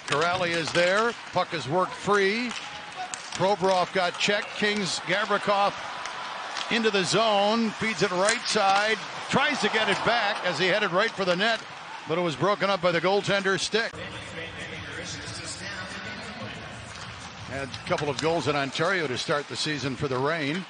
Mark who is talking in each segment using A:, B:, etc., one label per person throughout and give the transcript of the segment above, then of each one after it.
A: Kuraly is there. Puck is worked free. Provorov got checked. Kings Gavrikov into the zone. Feeds it right side. Tries to get it back as he headed right for the net, but it was broken up by the goaltender's stick. Had a couple of goals in Ontario to start the season for the Reign,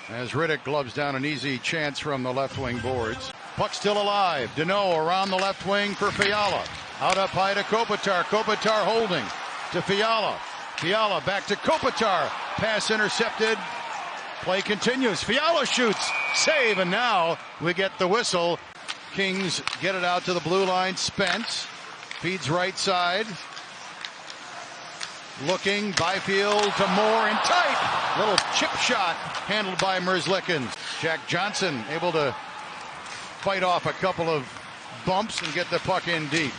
A: as Riddick gloves down an easy chance from the left wing boards. Puck still alive. Danault around the left wing for Fiala. Out up high to Kopitar. Kopitar holding to Fiala. Fiala back to Kopitar. Pass intercepted. Play continues. Fiala shoots. Save, and now we get the whistle. Kings get it out to the blue line. Spence feeds right side. Looking, Byfield to Moore in tight. Little chip shot handled by Merzlikins. Jack Johnson able to fight off a couple of bumps and get the puck in deep.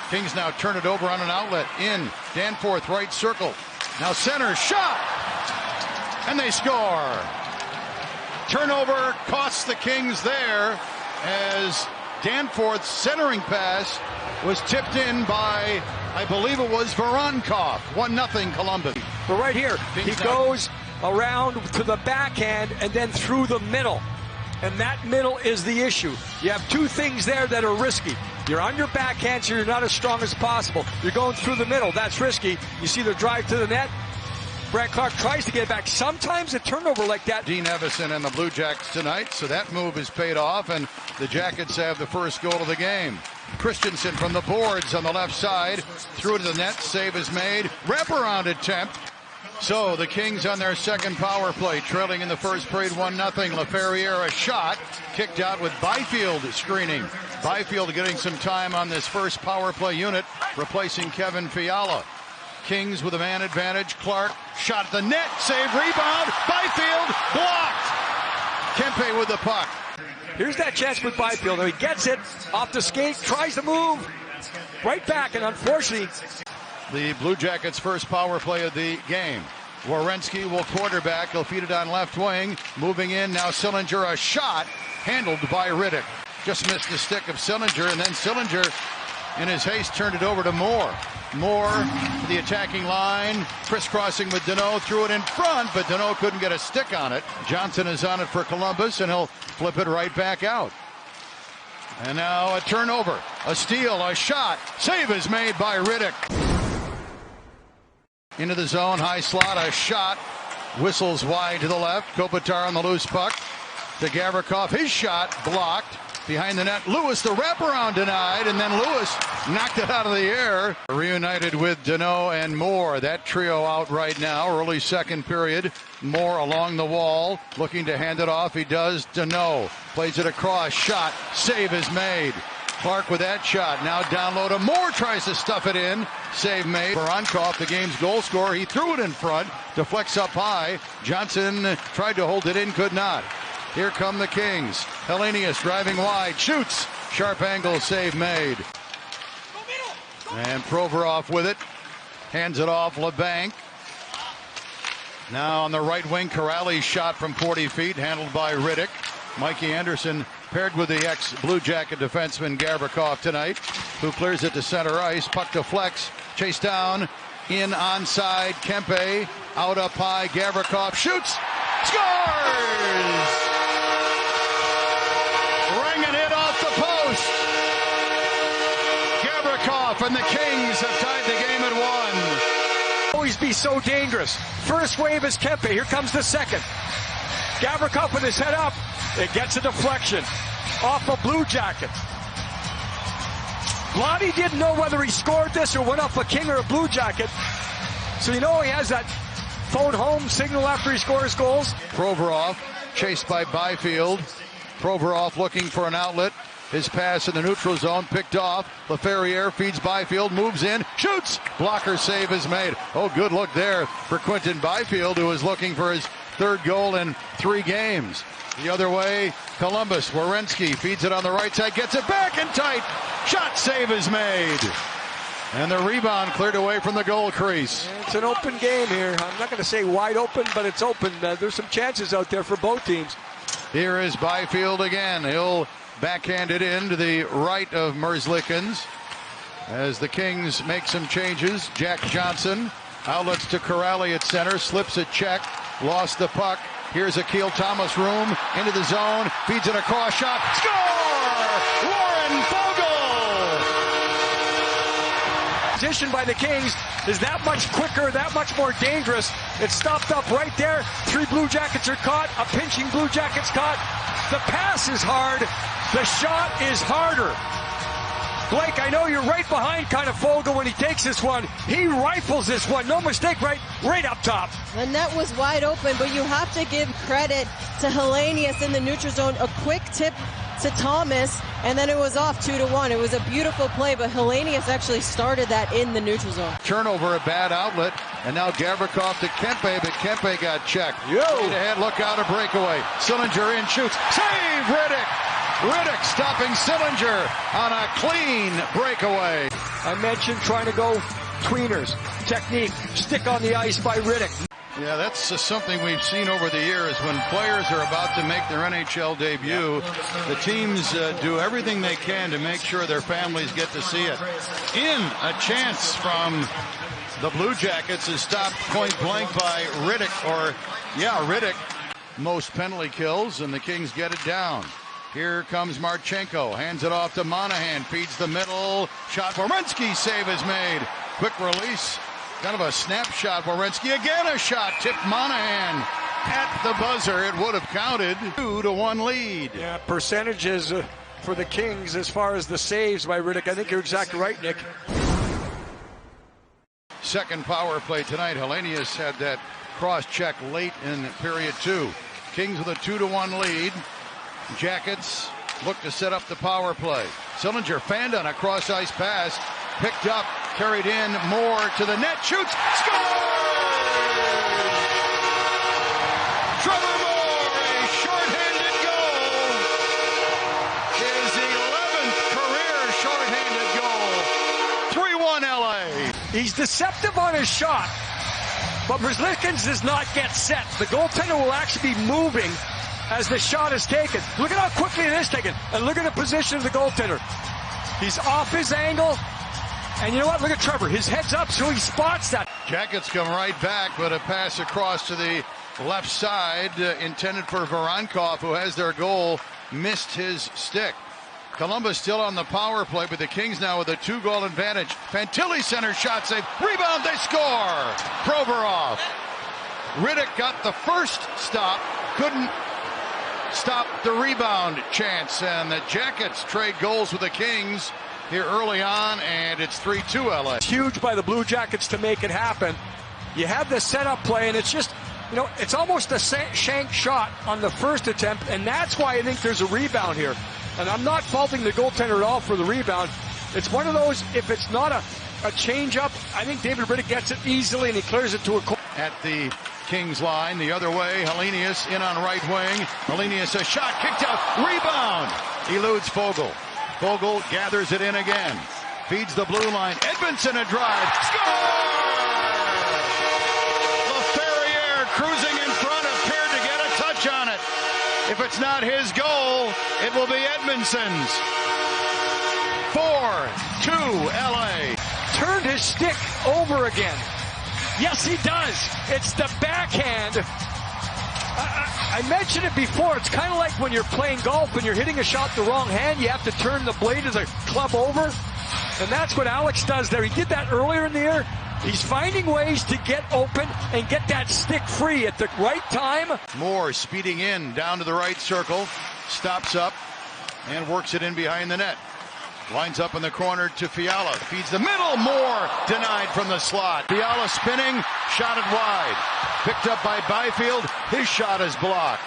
A: Kings now turn it over on an outlet. In, Danforth, right circle. Now center, shot! And they score. Turnover costs the Kings there as Danforth's centering pass was tipped in by, I believe it was Voronkov. 1-0 Columbus.
B: But right here, he goes around to the backhand and then through the middle. And that middle is the issue. You have two things there that are risky. You're on your backhand, so you're not as strong as possible. You're going through the middle. That's risky. You see the drive to the net. Brad Clark tries to get it back. Sometimes a turnover like that.
A: Dean Evason and the Blue Jackets tonight, so that move is paid off, and the Jackets have the first goal of the game. Christensen from the boards on the left side. Through to the net. Save is made. Wraparound attempt. So the Kings on their second power play, trailing in the first period 1-0. Laferriere a shot, kicked out with Byfield screening. Byfield getting some time on this first power play unit, replacing Kevin Fiala. Kings with a man advantage. Clark shot at the net, save, rebound. Byfield blocked. Kempe with the puck.
B: Here's that chance with Byfield. He gets it off the skate, tries to move right back, and unfortunately,
A: the Blue Jackets' first power play of the game. Werenski will quarterback. He'll feed it on left wing. Moving in now, Sillinger, a shot handled by Riddick. Just missed the stick of Sillinger, and then Sillinger, in his haste, turned it over to Moore. Moore to the attacking line, crisscrossing with Danault, threw it in front, but Danault couldn't get a stick on it. Johnson is on it for Columbus, and he'll flip it right back out. And now a turnover, a steal, a shot. Save is made by Riddick. Into the zone, high slot, a shot. Whistles wide to the left. Kopitar on the loose puck to Gavrikov. His shot blocked. Behind the net, Lewis, the wraparound denied, and then Lewis knocked it out of the air. Reunited with Danault and Moore. That trio out right now, early second period. Moore along the wall, looking to hand it off. He does. Danault plays it across, shot, save is made. Clark with that shot, now down low to Moore, tries to stuff it in. Save made. Voronkov, the game's goal scorer, he threw it in front, deflects up high. Johnson tried to hold it in, could not. Here come the Kings. Helenius driving wide, shoots. Sharp angle, save made. And Provorov with it. Hands it off, LeBanc. Now on the right wing, Kuraly's shot from 40 feet, handled by Riddick. Mikey Anderson paired with the ex-Blue Jacket defenseman Gavrikov tonight, who clears it to center ice. Puck deflects, chased down, in onside. Kempe, out up high. Gavrikov shoots, scores! Ringing it off the post. Gavrikov and the Kings have tied the game at 1.
B: Always be so dangerous. First wave is Kempe. Here comes the second. Gavrikov with his head up. It gets a deflection off a Blue Jacket. Vlade didn't know whether he scored this or went off a King or a Blue Jacket. So you know he has that phone home signal after he scores goals.
A: Provorov chased by Byfield. Provorov looking for an outlet. His pass in the neutral zone picked off. Laferriere feeds Byfield, moves in, shoots. Blocker save is made. Oh, good look there for Quinton Byfield, who is looking for his third goal in 3 games. The other way, Columbus. Werenski feeds it on the right side, gets it back in tight. Shot save is made. And the rebound cleared away from the goal crease.
B: It's an open game here. I'm not going to say wide open, but it's open. There's some chances out there for both teams.
A: Here is Byfield again. He'll backhand it in to the right of Merzlikins. As the Kings make some changes, Jack Johnson outlets to Corrali at center, slips a check, lost the puck. Here's Akil Thomas room into the zone, feeds it a cross shot, score! Warren Foegele!
B: Position by the Kings is that much quicker, that much more dangerous. It's stopped up right there. 3 Blue Jackets are caught, a pinching Blue Jackets caught. The pass is hard, the shot is harder. Blake, I know you're right behind kind of Foegele when he takes this one. He rifles this one, no mistake, right up top.
C: The net was wide open, but you have to give credit to Helenius in the neutral zone. A quick tip to Thomas, and then it was off 2-1. It was a beautiful play, but Helenius actually started that in the neutral zone.
A: Turnover, a bad outlet, and now Gavrikov to Kempe, but Kempe got checked.
B: Yo!
A: Straight ahead, look out, a breakaway. Sillinger in, shoots. Save, Riddick! Riddick stopping Sillinger on a clean breakaway.
B: I mentioned trying to go tweeners, technique, stick on the ice by Riddick.
A: Yeah, that's something we've seen over the years. When players are about to make their NHL debut, the teams do everything they can to make sure their families get to see it. In a chance from the Blue Jackets is stopped point blank by Riddick, Riddick. Most penalty kills, and the Kings get it down. Here comes Marchenko, hands it off to Monahan, feeds the middle, shot, Werenski, save is made. Quick release, kind of a snapshot, Werenski, again a shot, tipped Monahan at the buzzer. It would have counted. 2-1 lead.
B: Yeah, percentages for the Kings as far as the saves by Riddick. I think you're exactly right, Nick.
A: Second power play tonight. Helenius had that cross check late in period 2. Kings with a 2-1 lead. Jackets look to set up the power play. Sillinger fanned on a cross ice pass, picked up, carried in, Moore to the net, shoots, scores! Trevor Moore, a shorthanded goal. His 11th career shorthanded goal. 3-1 LA.
B: He's deceptive on his shot, but Merzlikins does not get set. The goaltender will actually be moving as the shot is taken. Look at how quickly it is taken, and look at the position of the goaltender. He's off his angle, and you know what? Look at Trevor. His head's up, so he spots that.
A: Jackets come right back, but a pass across to the left side intended for Voronkov, who has their goal, missed his stick. Columbus still on the power play, but the Kings now with a 2-goal advantage. Fantilli center shot save. Rebound, they score! Provorov. Riddick got the first stop, couldn't stop the rebound chance, and the Jackets trade goals with the Kings here early on, and it's 3-2 LA.
B: It's huge by the Blue Jackets to make it happen. You have the setup play, and it's just, you know, it's almost a shank shot on the first attempt, and that's why I think there's a rebound here. And I'm not faulting the goaltender at all for the rebound. It's one of those, if it's not a change-up, I think David Riddick gets it easily, and he clears it to a corner.
A: At the Kings line, the other way, Helenius in on right wing. Helenius a shot, kicked out, rebound. Eludes Foegele. Foegele gathers it in again. Feeds the blue line. Edmondson a drive. Score! LaFerriere cruising in front, appeared to get a touch on it. If it's not his goal, it will be Edmondson's. 4-2 LA.
B: Turned his stick over again. Yes, he does. It's the backhand. I mentioned it before. It's kind of like when you're playing golf and you're hitting a shot the wrong hand. You have to turn the blade of the club over. And that's what Alex does there. He did that earlier in the year. He's finding ways to get open and get that stick free at the right time.
A: Moore speeding in down to the right circle. Stops up and works it in behind the net. Lines up in the corner to Fiala. Feeds the middle. Moore denied from the slot. Fiala spinning. Shot it wide. Picked up by Byfield. His shot is blocked.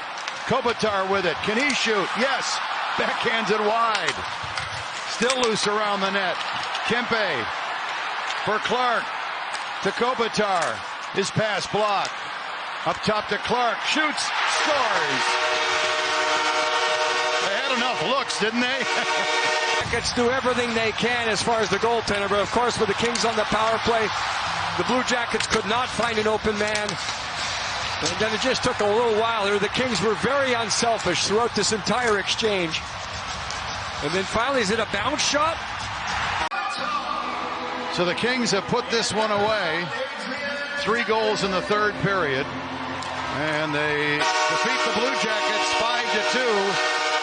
A: Kopitar with it. Can he shoot? Yes. Backhands it wide. Still loose around the net. Kempe for Clark. To Kopitar. His pass blocked. Up top to Clark. Shoots. Scores. They had enough looks, didn't they?
B: Jackets do everything they can as far as the goaltender, but of course with the Kings on the power play, the Blue Jackets could not find an open man. And then it just took a little while here. The Kings were very unselfish throughout this entire exchange. And then finally, is it a bounce shot?
A: So the Kings have put this one away. 3 goals in the third period. And they defeat the Blue Jackets 5-2.